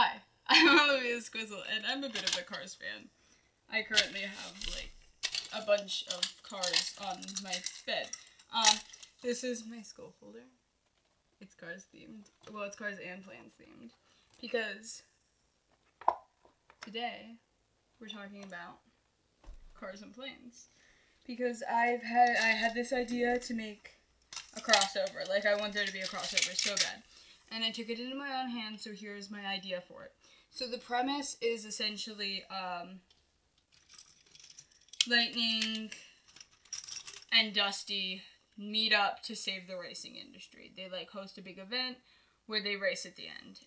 Hi, I'm Olivia Squizzle, and I'm a bit of a Cars fan. I currently have, like, a bunch of cars on my bed. This is my school folder. It's Cars themed. Well, it's Cars and Planes themed. Because today, we're talking about Cars and Planes. Because I had this idea to make a crossover. Like, I want there to be a crossover so bad. And I took it into my own hands, so here's my idea for it. So the premise is essentially, Lightning and Dusty meet up to save the racing industry. They, like, host a big event where they race at the end,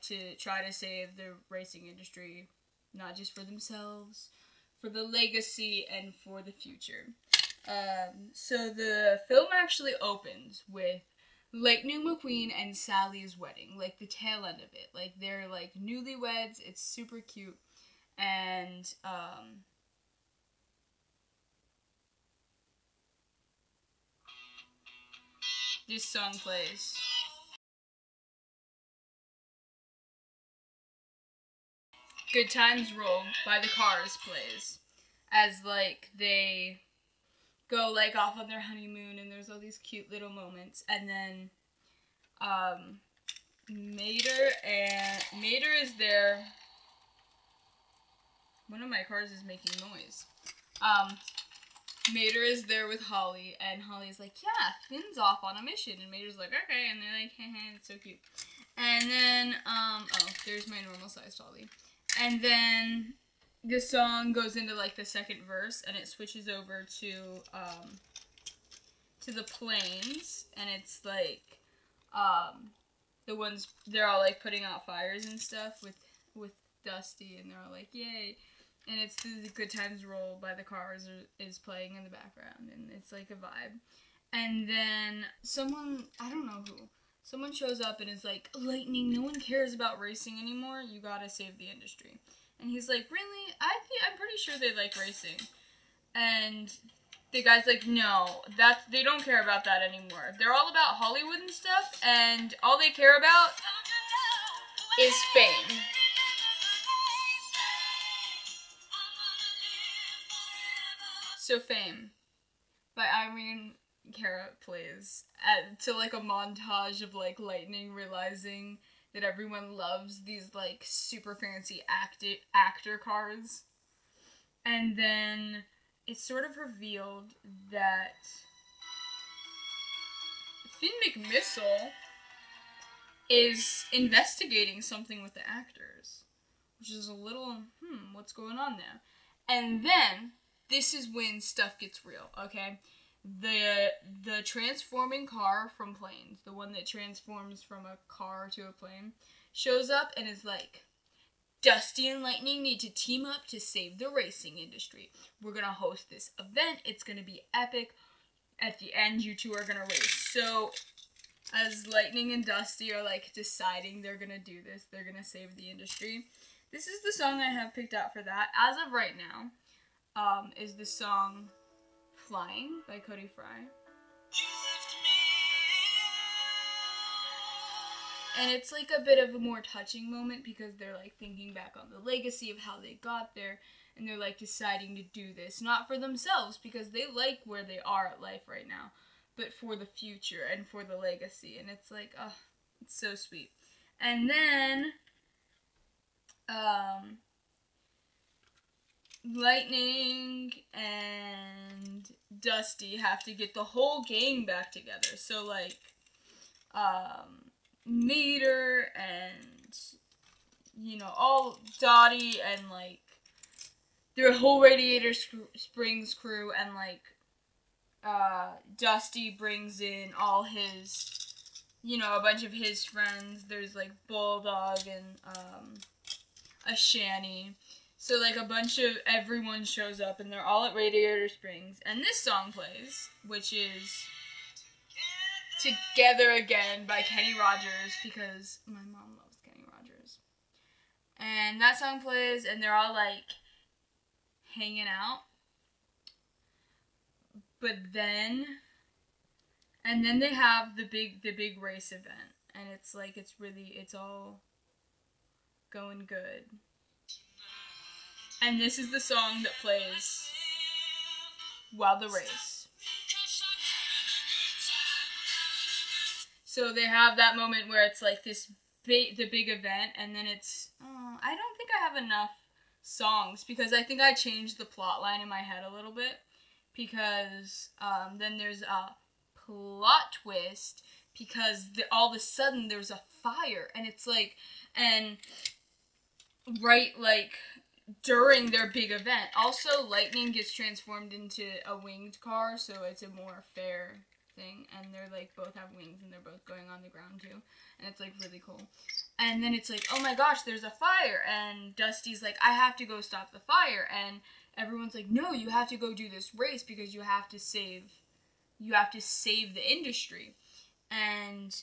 to try to save the racing industry, not just for themselves, for the legacy, and for the future. So the film actually opens with Lightning McQueen and Sally's wedding, like the tail end of it. Like they're like newlyweds, it's super cute, and this song plays. Good Times Roll by the Cars plays as like they go like off on their honeymoon and there's all these cute little moments, and then Mater is there. One of my cars is making noise. Mater is there with Holly, and Holly's like, yeah, Finn's off on a mission, and Mater's like, okay, and they're like, heh, it's so cute. And then, oh, there's my normal sized Holly. And then the song goes into like the second verse, and it switches over to the planes, and it's like, the ones, they're all like putting out fires and stuff with Dusty, and they're all like, yay. And it's the Good Times Roll by the Cars is playing in the background, and it's like a vibe. And then someone, I don't know who, someone shows up and is like, Lightning, no one cares about racing anymore, you gotta save the industry. And he's like, really? I'm pretty sure they like racing. And the guy's like, no, they don't care about that anymore. They're all about Hollywood and stuff, and all they care about is fame. So Fame by Irene Cara plays to like a montage of like Lightning realizing that everyone loves these like super fancy actor cars. And then it's sort of revealed that Finn McMissile is investigating something with the actors, which is a little, what's going on there? And then this is when stuff gets real, okay? The transforming car from Planes, the one that transforms from a car to a plane, shows up and is like, Dusty and Lightning need to team up to save the racing industry. We're gonna host this event. It's gonna be epic. At the end, you two are gonna race. So, as Lightning and Dusty are like deciding they're gonna do this, they're gonna save the industry. This is the song I have picked out for that. As of right now, is the song Flying by Cody Fry. And it's like a bit of a more touching moment because they're like thinking back on the legacy of how they got there, and they're like deciding to do this, not for themselves because they like where they are at life right now, but for the future and for the legacy. And it's like, oh, it's so sweet. And then, Lightning and Dusty have to get the whole gang back together. So, like, Mater and, you know, all Dottie and, like, their whole Radiator Springs crew, and, like, Dusty brings in all his, you know, a bunch of his friends. There's, like, Bulldog and, a Shanny. So, like, a bunch of everyone shows up, and they're all at Radiator Springs. And this song plays, which is Together Again by Kenny Rogers, because my mom loves Kenny Rogers. And that song plays, and they're all, like, hanging out. But then, and then they have the big race event. And it's, like, it's going good. And this is the song that plays while the race. So they have that moment where it's like the big event, and then it's, I don't think I have enough songs, because I think I changed the plot line in my head a little bit, because then there's a plot twist, because all of a sudden there's a fire, and it's like, and right, like, during their big event. Also, Lightning gets transformed into a winged car, so it's a more fair thing, and they're like both have wings and they're both going on the ground too, and it's like really cool. And then it's like, oh my gosh, there's a fire, and Dusty's like, I have to go stop the fire, and everyone's like, no, you have to go do this race because you have to save the industry. And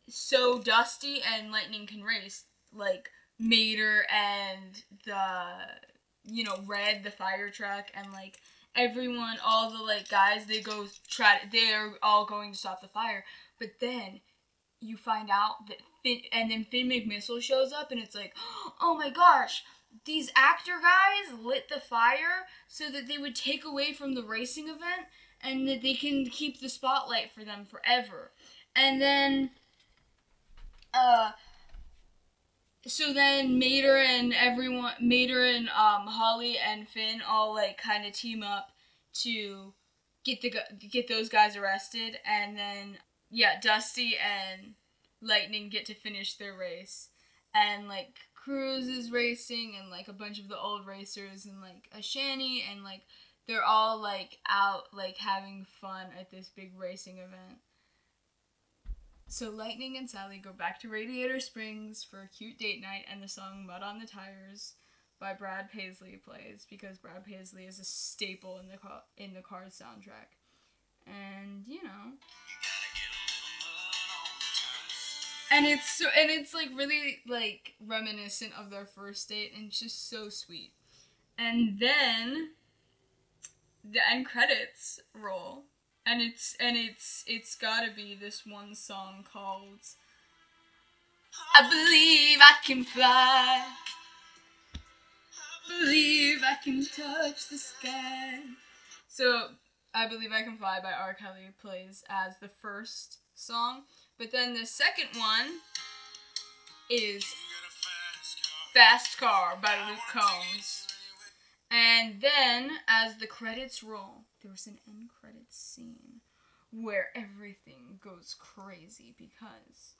so Dusty and Lightning can race, like Mater and the Red, the fire truck, and like everyone, all the like guys, they're all going to stop the fire. But then you find out that then Finn McMissile shows up, and it's like, oh my gosh, these actor guys lit the fire so that they would take away from the racing event, and that they can keep the spotlight for them forever. And then so then Mater and Holly and Finn all like kind of team up to get those guys arrested, and then Dusty and Lightning get to finish their race, and like Cruz is racing, and like a bunch of the old racers, and like Ashani, and like they're all like out like having fun at this big racing event. So Lightning and Sally go back to Radiator Springs for a cute date night, and the song Mud on the Tires by Brad Paisley plays, because Brad Paisley is a staple in the Cars soundtrack. And and it's like really like reminiscent of their first date, and it's just so sweet. And then the end credits roll. And it's gotta be this one song called I Believe I Can Fly, believe I can touch the sky. So I Believe I Can Fly by R. Kelly plays as the first song, but then the second one is Fast Car by Luke Combs. And then, as the credits roll, there's an end credits scene where everything goes crazy, because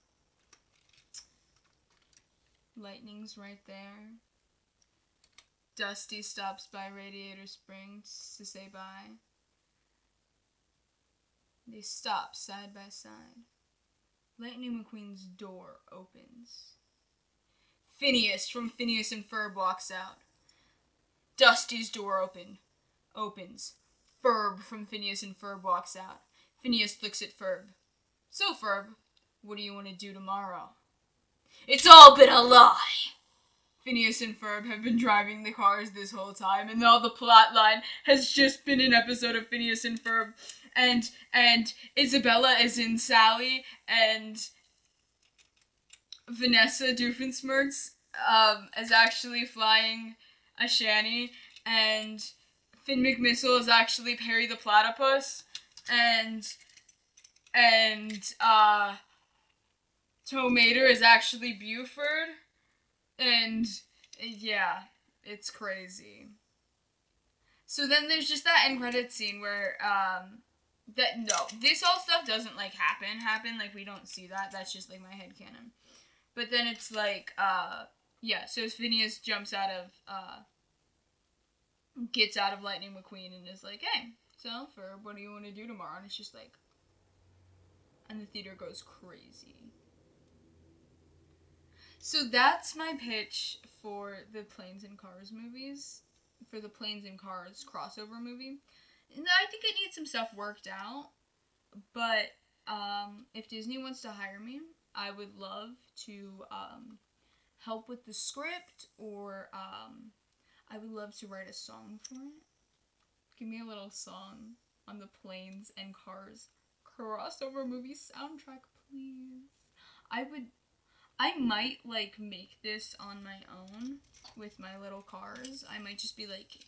Lightning's right there. Dusty stops by Radiator Springs to say bye. They stop side by side. Lightning McQueen's door opens. Phineas from Phineas and Ferb walks out. Dusty's door opens. Ferb from Phineas and Ferb walks out. Phineas looks at Ferb. So, Ferb, what do you want to do tomorrow? It's all been a lie! Phineas and Ferb have been driving the cars this whole time, and all the plot line has just been an episode of Phineas and Ferb. And Isabella is in Sally, and Vanessa Doofenshmirtz is actually flying Ashani, and Finn McMissile is actually Perry the Platypus, and Tow Mater is actually Buford, and yeah, it's crazy. So then there's just that end credits scene where this all stuff doesn't like happen, like we don't see that, that's just like my headcanon. But then it's like so Phineas gets out of Lightning McQueen and is like, hey, so Ferb, what do you want to do tomorrow? And it's just like, and the theater goes crazy. So that's my pitch for the Planes and Cars movies, for the Planes and Cars crossover movie. And I think it needs some stuff worked out, but if Disney wants to hire me, I would love to help with the script, or I would love to write a song for it. Give me a little song on the Planes and Cars crossover movie soundtrack, please. I might, like, make this on my own with my little cars. I might just be like,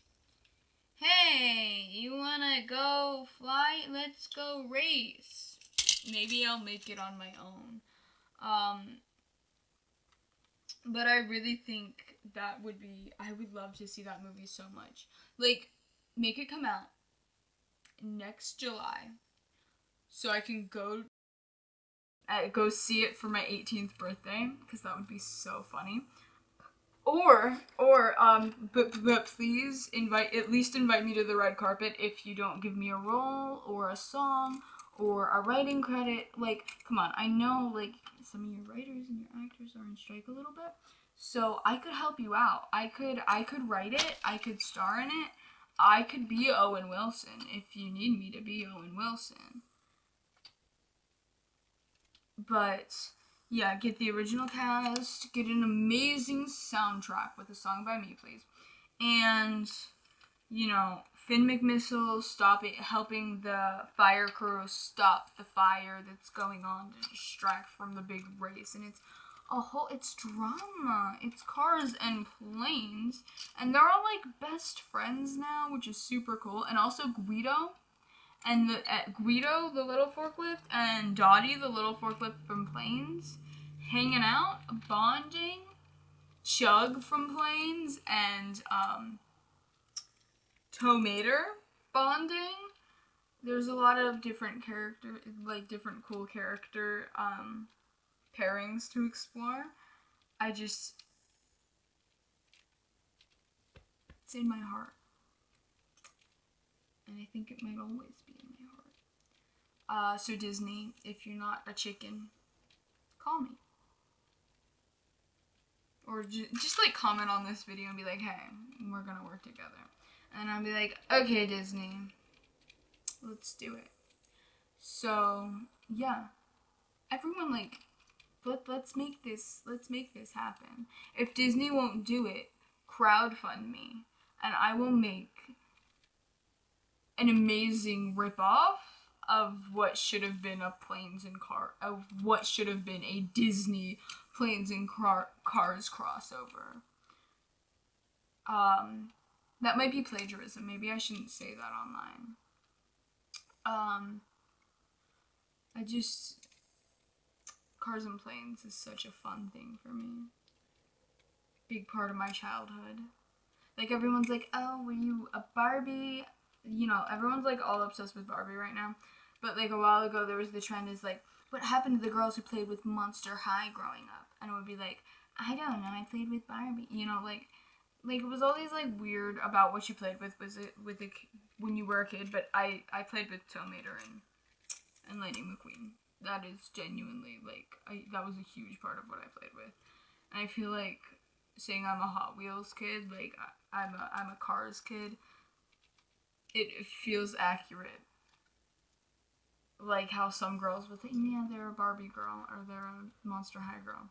hey, you wanna go fly? Let's go race. Maybe I'll make it on my own. But I really think that would be, I would love to see that movie so much. Like, make it come out next July so I can go see it for my 18th birthday, because that would be so funny. But please at least invite me to the red carpet if you don't give me a role or a song or a writing credit. Like, come on, I know, like, some of your writers and your actors are on strike a little bit, so I could help you out. I could write it, I could star in it, I could be Owen Wilson if you need me to be Owen Wilson. But yeah, get the original cast, get an amazing soundtrack with a song by me, please. And, you know, Finn McMissile helping the fire crew stop the fire that's going on to distract from the big race. And it's drama. It's cars and planes. And they're all, like, best friends now, which is super cool. And also Guido. And Guido, the little forklift, and Dottie, the little forklift from Planes, hanging out, bonding. Chug from Planes, and Tow Mater bonding. There's a lot of different different cool character pairings to explore. It's in my heart. And I think it might always be in my heart. So Disney, if you're not a chicken, call me. Or just like comment on this video and be like, hey, we're gonna work together. And I'll be like, okay, Disney, let's do it. So yeah, everyone, like, let's make this happen. If Disney won't do it, crowdfund me, and I will make an amazing ripoff of what should have been a Disney Planes and Cars crossover. That might be plagiarism. Maybe I shouldn't say that online. Cars and Planes is such a fun thing for me. Big part of my childhood. Like, everyone's like, oh, were you a Barbie? You know, everyone's, like, all obsessed with Barbie right now. But, like, a while ago, there was the trend is, like, what happened to the girls who played with Monster High growing up? And it would be like, I don't know, I played with Barbie. You know, like it was all these, like, weird about what you played with. Was it when you were a kid? But I played with Tow Mater and Lightning McQueen. That is genuinely, like, that was a huge part of what I played with. And I feel like saying I'm a Hot Wheels kid, like, I'm a Cars kid, it feels accurate. Like how some girls would think, yeah, they're a Barbie girl or they're a Monster High girl.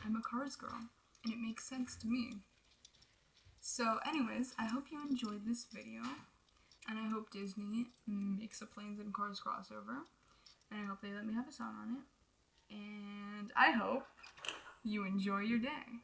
I'm a Cars girl, and it makes sense to me. So anyways, I hope you enjoyed this video, and I hope Disney makes a Planes and Cars crossover, and I hope they let me have a song on it, and I hope you enjoy your day.